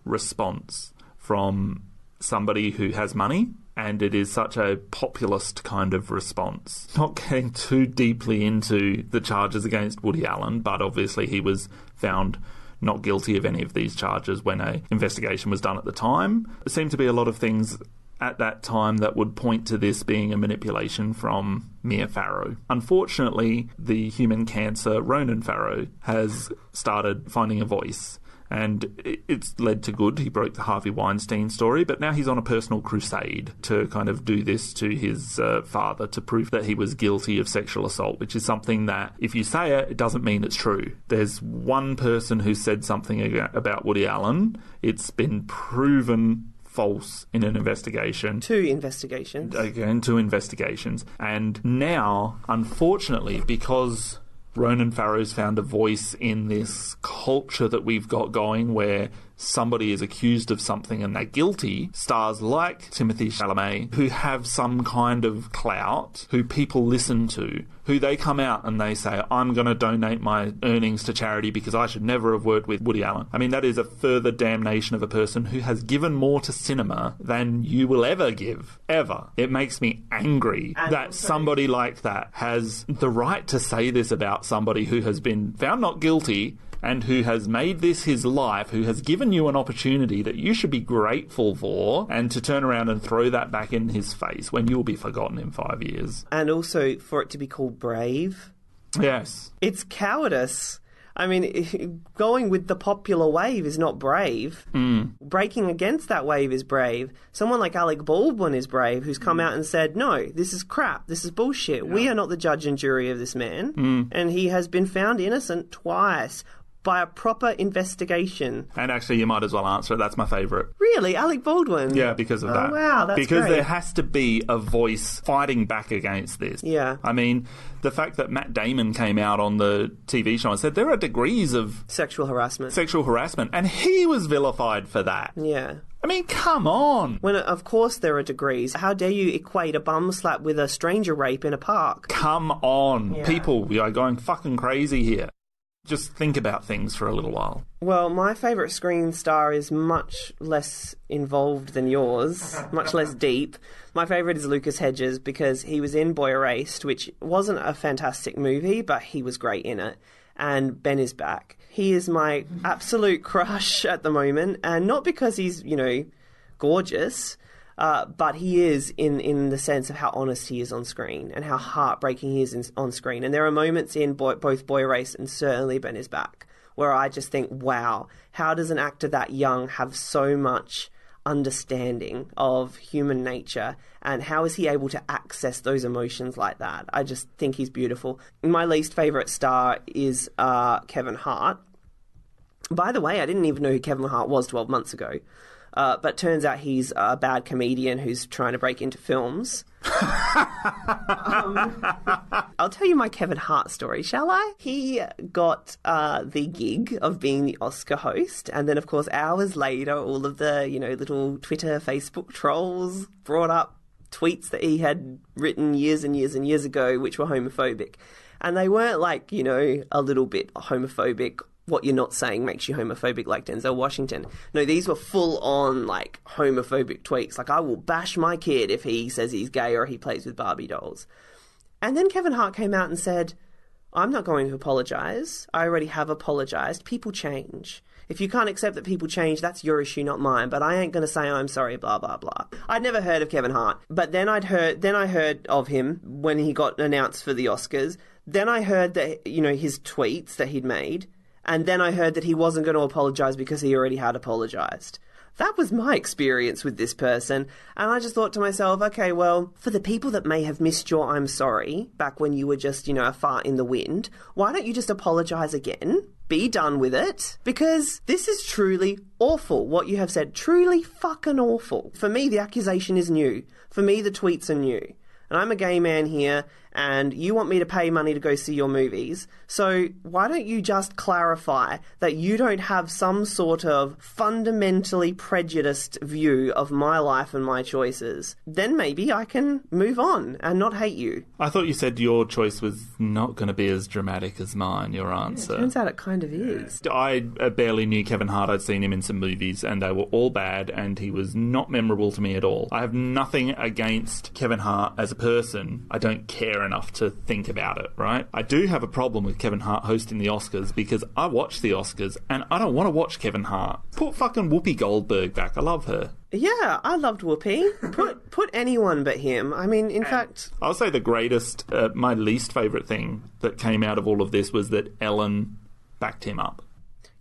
response from somebody who has money, and it is such a populist kind of response. Not getting too deeply into the charges against Woody Allen, but obviously he was found not guilty of any of these charges when an investigation was done at the time. There seemed to be a lot of things at that time that would point to this being a manipulation from Mia Farrow. Unfortunately, the human cancer Ronan Farrow has started finding a voice And it's led to good. He broke the Harvey Weinstein story, but now he's on a personal crusade to kind of do this to his father to prove that he was guilty of sexual assault, which is something that, if you say it, it doesn't mean it's true. There's one person who said something about Woody Allen. It's been proven false in an investigation. 2 investigations. Again, 2 investigations. And now, unfortunately, because Ronan Farrow's found a voice in this culture that we've got going where somebody is accused of something and they're guilty, stars like Timothée Chalamet, who have some kind of clout, who people listen to, who they come out and they say, I'm going to donate my earnings to charity because I should never have worked with Woody Allen. I mean, that is a further damnation of a person who has given more to cinema than you will ever give, ever. It makes me angry that somebody like that has the right to say this about somebody who has been found not guilty and who has made this his life, who has given you an opportunity that you should be grateful for, and to turn around and throw that back in his face when you'll be forgotten in 5 years. And also for it to be called brave. Yes. It's cowardice. I mean, going with the popular wave is not brave. Breaking against that wave is brave. Someone like Alec Baldwin is brave, who's come out and said, no, this is crap, this is bullshit. Yeah. We are not the judge and jury of this man. And he has been found innocent twice by a proper investigation. And actually, you might as well answer it. That's my favourite. Really? Alec Baldwin? Yeah, because of that. Oh, wow, that's because great. There has to be a voice fighting back against this. Yeah. I mean, the fact that Matt Damon came out on the TV show and said there are degrees of sexual harassment, and he was vilified for that. Yeah. I mean, come on. When, of course, there are degrees. How dare you equate a bum slap with a stranger rape in a park? Come on. Yeah. People are going fucking crazy here. Just think about things for a little while. Well, my favourite screen star is much less involved than yours, much less deep. My favourite is Lucas Hedges because he was in Boy Erased, which wasn't a fantastic movie, but he was great in it. And Ben is back. He is my absolute crush at the moment, and not because he's, gorgeous, but he is in the sense of how honest he is on screen and how heartbreaking he is on screen. And there are moments in both Boy Erased and certainly Ben is Back where I just think, wow, how does an actor that young have so much understanding of human nature, and how is he able to access those emotions like that? I just think he's beautiful. My least favourite star is Kevin Hart. By the way, I didn't even know who Kevin Hart was 12 months ago. But turns out he's a bad comedian who's trying to break into films. I'll tell you my Kevin Hart story, shall I? He got the gig of being the Oscar host, and then, of course, hours later, all of the, little Twitter, Facebook trolls brought up tweets that he had written years and years and years ago, which were homophobic. And they weren't like, a little bit homophobic. What you're not saying makes you homophobic, like Denzel Washington. No, these were full-on, homophobic tweets. Like, I will bash my kid if he says he's gay or he plays with Barbie dolls. And then Kevin Hart came out and said, I'm not going to apologise. I already have apologised. People change. If you can't accept that people change, that's your issue, not mine. But I ain't going to say I'm sorry, blah, blah, blah. I'd never heard of Kevin Hart. But then I heard of him when he got announced for the Oscars. Then I heard that, his tweets that he'd made. And then I heard that he wasn't going to apologise because he already had apologised. That was my experience with this person. And I just thought to myself, okay, well, for the people that may have missed your I'm sorry back when you were just, a fart in the wind, why don't you just apologise again? Be done with it. Because this is truly awful. What you have said, truly fucking awful. For me, the accusation is new. For me, the tweets are new. And I'm a gay man here, and you want me to pay money to go see your movies. So why don't you just clarify that you don't have some sort of fundamentally prejudiced view of my life and my choices? Then maybe I can move on and not hate you. I thought you said your choice was not going to be as dramatic as mine, your answer. Yeah, turns out it kind of is. I barely knew Kevin Hart. I'd seen him in some movies, and they were all bad, and he was not memorable to me at all. I have nothing against Kevin Hart as a person. I don't care enough to think about it, right? I do have a problem with Kevin Hart hosting the Oscars because I watch the Oscars and I don't want to watch Kevin Hart. Put fucking Whoopi Goldberg back. I love her. Yeah, I loved Whoopi. Put anyone but him. I mean, in fact... I'll say the greatest, my least favourite thing that came out of all of this was that Ellen backed him up.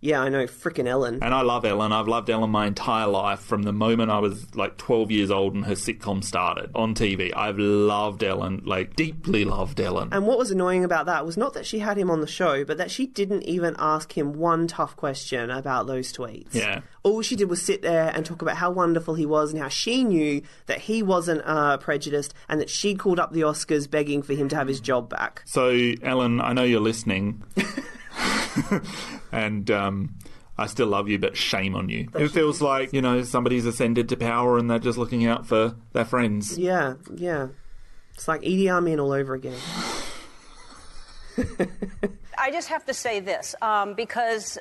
Yeah, I know, frickin' Ellen. And I love Ellen. I've loved Ellen my entire life from the moment I was like 12 years old and her sitcom started on TV. I've loved Ellen, like deeply loved Ellen. And what was annoying about that was not that she had him on the show, but that she didn't even ask him one tough question about those tweets. Yeah. All she did was sit there and talk about how wonderful he was and how she knew that he wasn't prejudiced and that she'd called up the Oscars begging for him to have his job back. So, Ellen, I know you're listening. And I still love you, but shame on you. It feels like, you know, somebody's ascended to power and they're just looking out for their friends. Yeah. It's like Idi Amin all over again. I just have to say this, because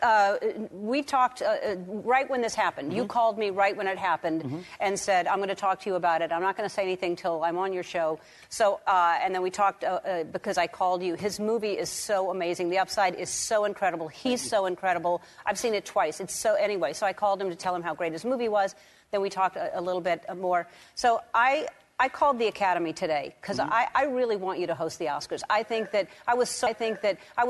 we talked right when this happened. You called me right when it happened and said, I'm going to talk to you about it. I'm not going to say anything till I'm on your show. So, and then we talked because I called you. His movie is so amazing. The Upside is so incredible. He's so incredible. I've seen it twice. It's so, anyway, so I called him to tell him how great his movie was. Then we talked a little bit more. So I called the Academy today because I really want you to host the Oscars. I think that I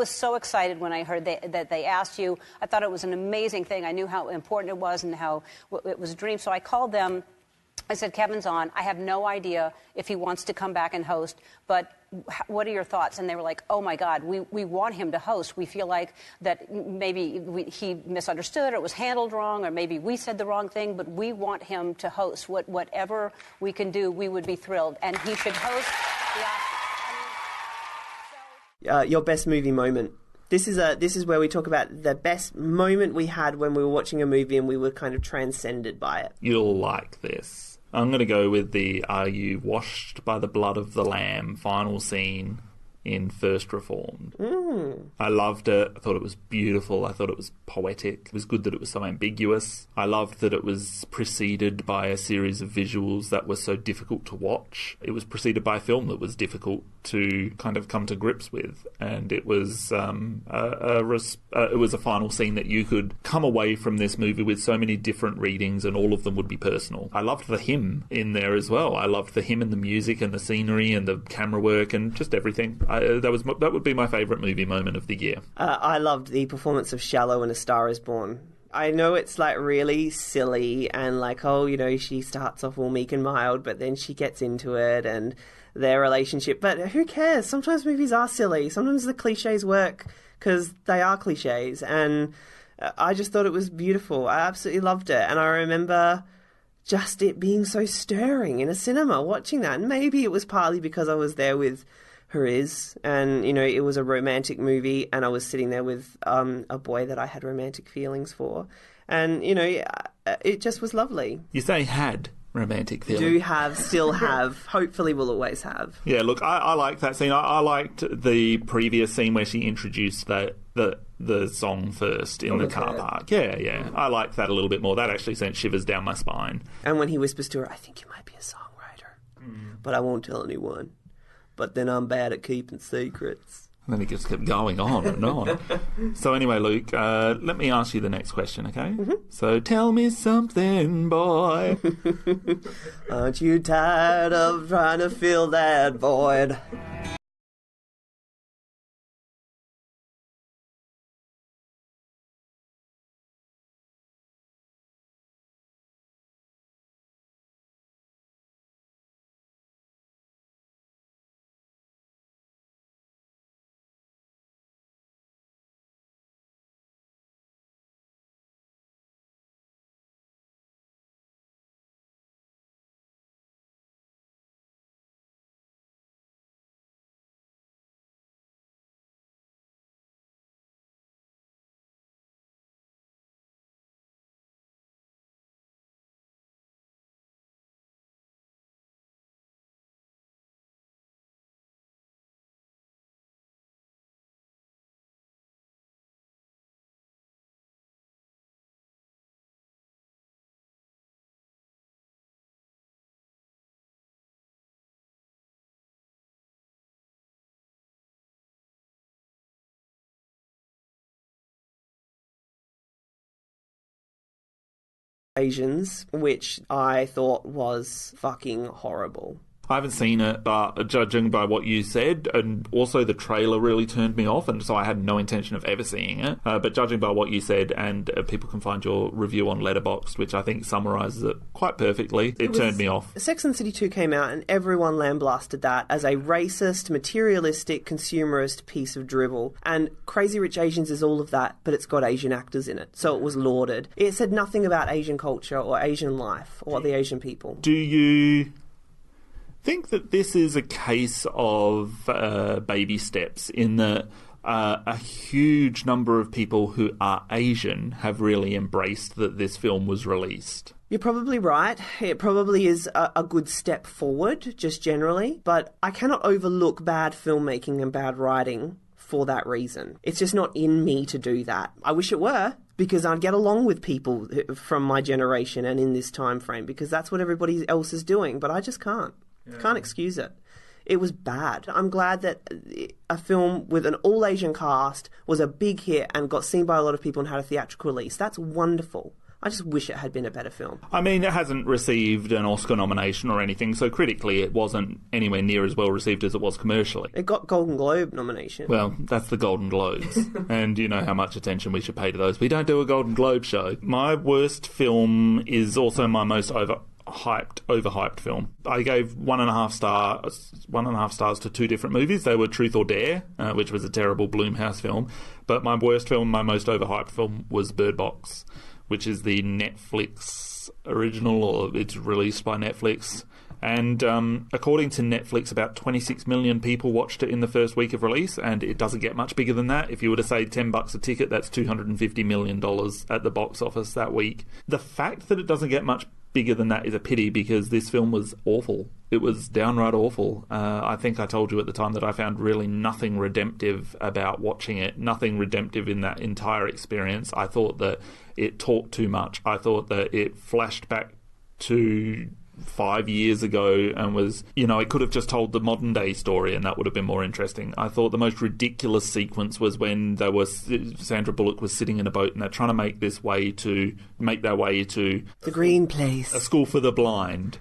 was so excited when I heard that they asked you. I thought it was an amazing thing. I knew how important it was and how it was a dream. So I called them. I said, Kevin's on. I have no idea if he wants to come back and host, but what are your thoughts? And they were like, oh, my God, we want him to host. We feel like that maybe he misunderstood or it was handled wrong or maybe we said the wrong thing, but we want him to host. Whatever we can do, we would be thrilled. And he should host the Oscars. Your best movie moment. This is where we talk about the best moment we had when we were watching a movie and we were kind of transcended by it. You'll like this. I'm going to go with the Are You Washed by the Blood of the Lamb final scene in First Reformed. I loved it. I thought it was beautiful. I thought it was poetic. It was good that it was so ambiguous. I loved that it was preceded by a series of visuals that were so difficult to watch. It was preceded by a film that was difficult to kind of come to grips with. And it was it was a final scene that you could come away from this movie with so many different readings and all of them would be personal. I loved the hymn in there as well. I loved the hymn and the music and the scenery and the camera work and just everything. That would be my favourite movie moment of the year. I loved the performance of Shallow in A Star Is Born. I know it's like really silly and like, oh, you know, she starts off all meek and mild, but then she gets into it and their relationship. But who cares? Sometimes movies are silly. Sometimes the cliches work because they are cliches. And I just thought it was beautiful. I absolutely loved it. And I remember just it being so stirring in a cinema watching that. And maybe it was partly because I was there with Heriz, and, you know, it was a romantic movie, and I was sitting there with a boy that I had romantic feelings for. And, you know, it just was lovely. You say had romantic feelings. Do have, still have, hopefully will always have. Yeah, look, I liked that scene. I liked the previous scene where she introduced the song first in the car park. Yeah. I liked that a little bit more. That actually sent shivers down my spine. And when he whispers to her, I think you might be a songwriter, but I won't tell anyone. But then I'm bad at keeping secrets. And then he just kept going on and on. So anyway, Luke, let me ask you the next question, okay? So tell me something, boy. Aren't you tired of trying to fill that void? Asians, which I thought was fucking horrible. I haven't seen it, but judging by what you said, and also the trailer really turned me off, and so I had no intention of ever seeing it. But judging by what you said, and people can find your review on Letterboxd, which I think summarises it quite perfectly, it turned me off. Sex and the City 2 came out, and everyone lambasted that as a racist, materialistic, consumerist piece of dribble. And Crazy Rich Asians is all of that, but it's got Asian actors in it, so it was lauded. It said nothing about Asian culture or Asian life or the Asian people. Do you think that this is a case of baby steps in that a huge number of people who are Asian have really embraced that this film was released? You're probably right. It probably is a good step forward, just generally. But I cannot overlook bad filmmaking and bad writing for that reason. It's just not in me to do that. I wish it were, because I'd get along with people from my generation and in this time frame, because that's what everybody else is doing. But I just can't. Can't excuse it. It was bad. I'm glad that a film with an all-Asian cast was a big hit and got seen by a lot of people and had a theatrical release. That's wonderful. I just wish it had been a better film. I mean, it hasn't received an Oscar nomination or anything, so critically it wasn't anywhere near as well received as it was commercially. It got Golden Globe nomination. Well, that's the Golden Globes, and you know how much attention we should pay to those. We don't do a Golden Globe show. My worst film is also my most overhyped film. I gave 1.5 stars to two different movies. They were Truth or Dare, which was a terrible Blumhouse film, but my worst film, my most overhyped film, was Bird Box, which is the Netflix original, or it's released by Netflix. And according to Netflix, about 26 million people watched it in the first week of release, and it doesn't get much bigger than that. If you were to say $10 a ticket, that's $250 million at the box office that week. The fact that it doesn't get much bigger than that is a pity, because this film was awful. It was downright awful. I think I told you at the time that I found really nothing redemptive about watching it, nothing redemptive in that entire experience. I thought that it talked too much. I thought that it flashed back to 5 years ago and was, it could have just told the modern day story and that would have been more interesting. I thought the most ridiculous sequence was when Sandra Bullock was sitting in a boat and they're trying to make their way to the green place, a school for the blind.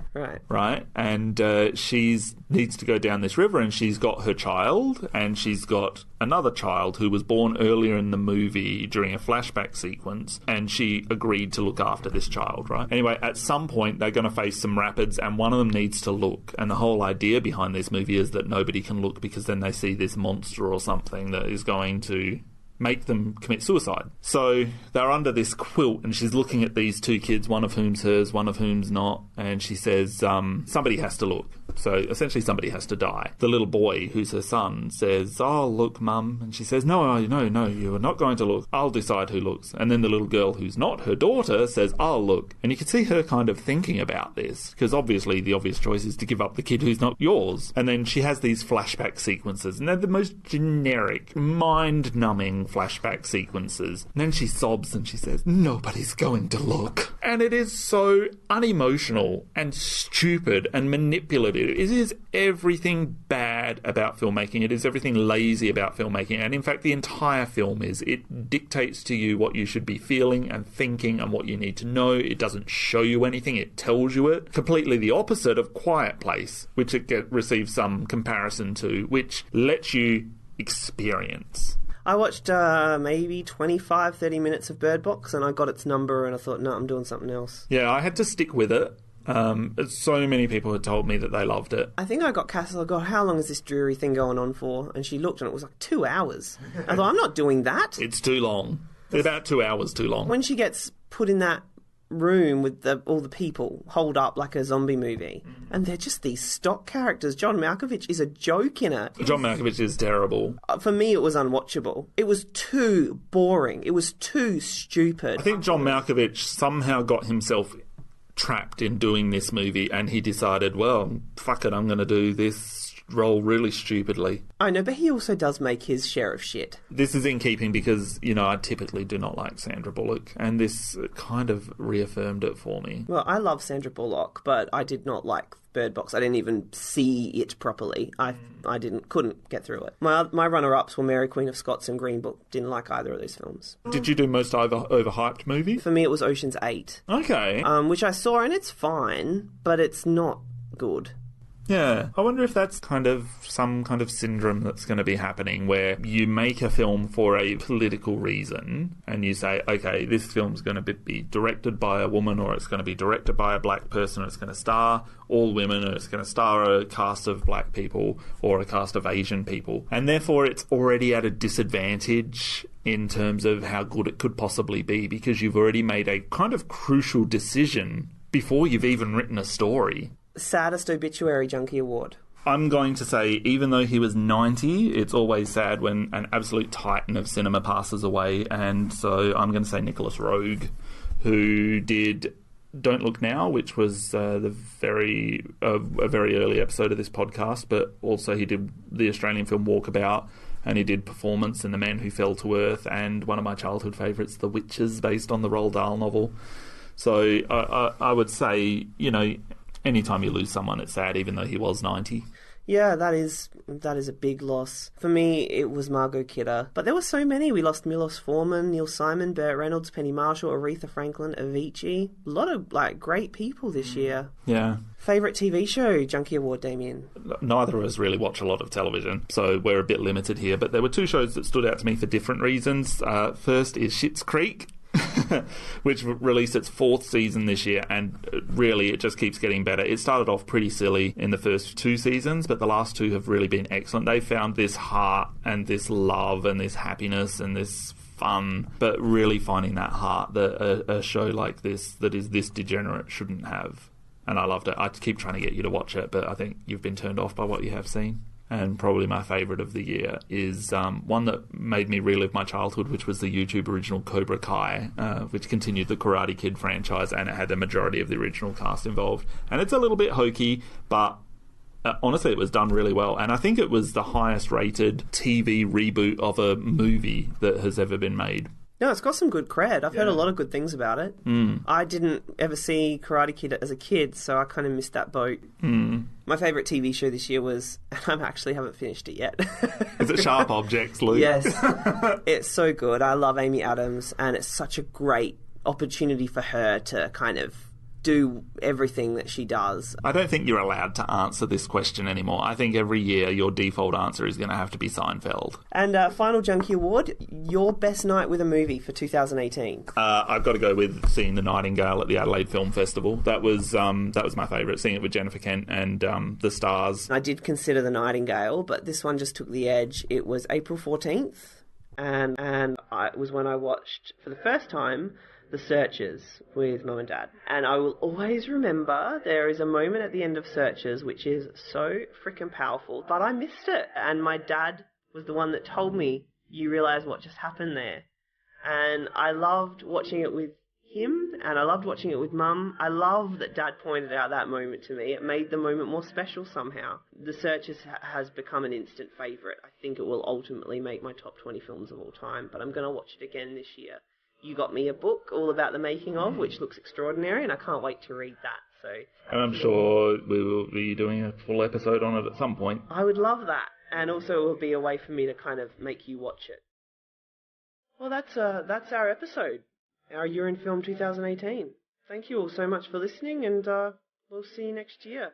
Right. And she needs to go down this river, and she's got her child and she's got another child who was born earlier in the movie during a flashback sequence, and she agreed to look after this child, right? Anyway, at some point they're going to face some rapids and one of them needs to look, and the whole idea behind this movie is that nobody can look because then they see this monster or something that is going to make them commit suicide. So they're under this quilt and she's looking at these two kids, one of whom's hers, one of whom's not, and she says, somebody has to look. So essentially somebody has to die. The little boy, who's her son, says, "Oh, look, Mum." And she says, No, you are not going to look. I'll decide who looks. And then the little girl, who's not her daughter, says, "I'll look." And you can see her kind of thinking about this, because obviously the obvious choice is to give up the kid who's not yours. And then she has these flashback sequences, and they're the most generic, mind-numbing flashback sequences. And then she sobs and she says, "Nobody's going to look." And it is so unemotional and stupid and manipulative. It is everything bad about filmmaking. It is everything lazy about filmmaking. And in fact, the entire film is. It dictates to you what you should be feeling and thinking and what you need to know. It doesn't show you anything. It tells you it. Completely the opposite of Quiet Place, which it receives some comparison to, which lets you experience. I watched maybe 25, 30 minutes of Bird Box, and I got its number and I thought, no, I'm doing something else. Yeah, I had to stick with it. So many people had told me that they loved it. I think I got Cass, I got, how long is this dreary thing going on for? And she looked and it was like 2 hours. I thought, I'm not doing that. It's too long. It's about 2 hours too long. When she gets put in that room with all the people holed up like a zombie movie, and they're just these stock characters. John Malkovich is a joke in it. John Malkovich is terrible. For me, it was unwatchable. It was too boring. It was too stupid. I think John Malkovich somehow got himself trapped in doing this movie, and he decided, well, fuck it, I'm going to do this role really stupidly. I know, but he also does make his share of shit. This is in keeping because, I typically do not like Sandra Bullock, and this kind of reaffirmed it for me. Well, I love Sandra Bullock, but I did not like Bird Box. I didn't even see it properly. I couldn't get through it. My runner-ups were Mary Queen of Scots and Green Book. Didn't like either of those films. Did you do most overhyped movie? For me, it was Ocean's 8. Okay. Which I saw, and it's fine, but it's not good. Yeah, I wonder if that's kind of some kind of syndrome that's going to be happening where you make a film for a political reason and you say, okay, this film's going to be directed by a woman, or it's going to be directed by a black person, or it's going to star all women, or it's going to star a cast of black people or a cast of Asian people. And therefore it's already at a disadvantage in terms of how good it could possibly be, because you've already made a kind of crucial decision before you've even written a story. Saddest obituary junkie award. I'm going to say, even though he was 90, it's always sad when an absolute titan of cinema passes away, and so I'm going to say Nicholas Roeg, who did Don't Look Now, which was a very early episode of this podcast, but also he did the Australian film Walkabout, and he did Performance and The Man Who Fell to Earth, and one of my childhood favourites, The Witches, based on the Roald Dahl novel. So I would say, you know, anytime you lose someone, it's sad, even though he was 90. Yeah, that is a big loss. For me, it was Margot Kidder. But there were so many. We lost Milos Forman, Neil Simon, Burt Reynolds, Penny Marshall, Aretha Franklin, Avicii. A lot of, great people this year. Yeah. Favourite TV show, Junkie Award, Damien? Neither of us really watch a lot of television, so we're a bit limited here. But there were two shows that stood out to me for different reasons. First is Schitt's Creek, which released its 4th season this year, and really it just keeps getting better. It started off pretty silly in the first 2 seasons, but the last 2 have really been excellent. They found this heart and this love and this happiness and this fun, but really finding that heart that a show like this, that is this degenerate, shouldn't have. And I loved it. I keep trying to get you to watch it, but I think you've been turned off by what you have seen. And probably my favourite of the year is one that made me relive my childhood, which was the YouTube original Cobra Kai, which continued the Karate Kid franchise, and it had the majority of the original cast involved. And it's a little bit hokey, but honestly, it was done really well. And I think it was the highest rated TV reboot of a movie that has ever been made. No, it's got some good cred. I've heard a lot of good things about it. I didn't ever see Karate Kid as a kid, so I kind of missed that boat. My favourite TV show this year was, and I actually haven't finished it yet. Is it Sharp Objects, Luke? Yes. It's so good. I love Amy Adams, and it's such a great opportunity for her to kind of do everything that she does. I don't think you're allowed to answer this question anymore. I think every year your default answer is going to have to be Seinfeld. And final Junkie Award, your best night with a movie for 2018. I've got to go with seeing The Nightingale at the Adelaide Film Festival. That was my favourite, seeing it with Jennifer Kent and the stars. I did consider The Nightingale, but this one just took the edge. It was April 14th, and it was when I watched, for the first time, The Searchers with Mum and Dad. And I will always remember there is a moment at the end of Searchers which is so freaking powerful, but I missed it. And my dad was the one that told me, you realise what just happened there. And I loved watching it with him, and I loved watching it with Mum. I love that Dad pointed out that moment to me. It made the moment more special somehow. The Searchers has become an instant favourite. I think it will ultimately make my top 20 films of all time, but I'm going to watch it again this year. You got me a book all about the making of, which looks extraordinary, and I can't wait to read that. So, and I'm sure we will be doing a full episode on it at some point. I would love that, and also it will be a way for me to kind of make you watch it. Well, that's our episode, our Year in Film 2018. Thank you all so much for listening, and we'll see you next year.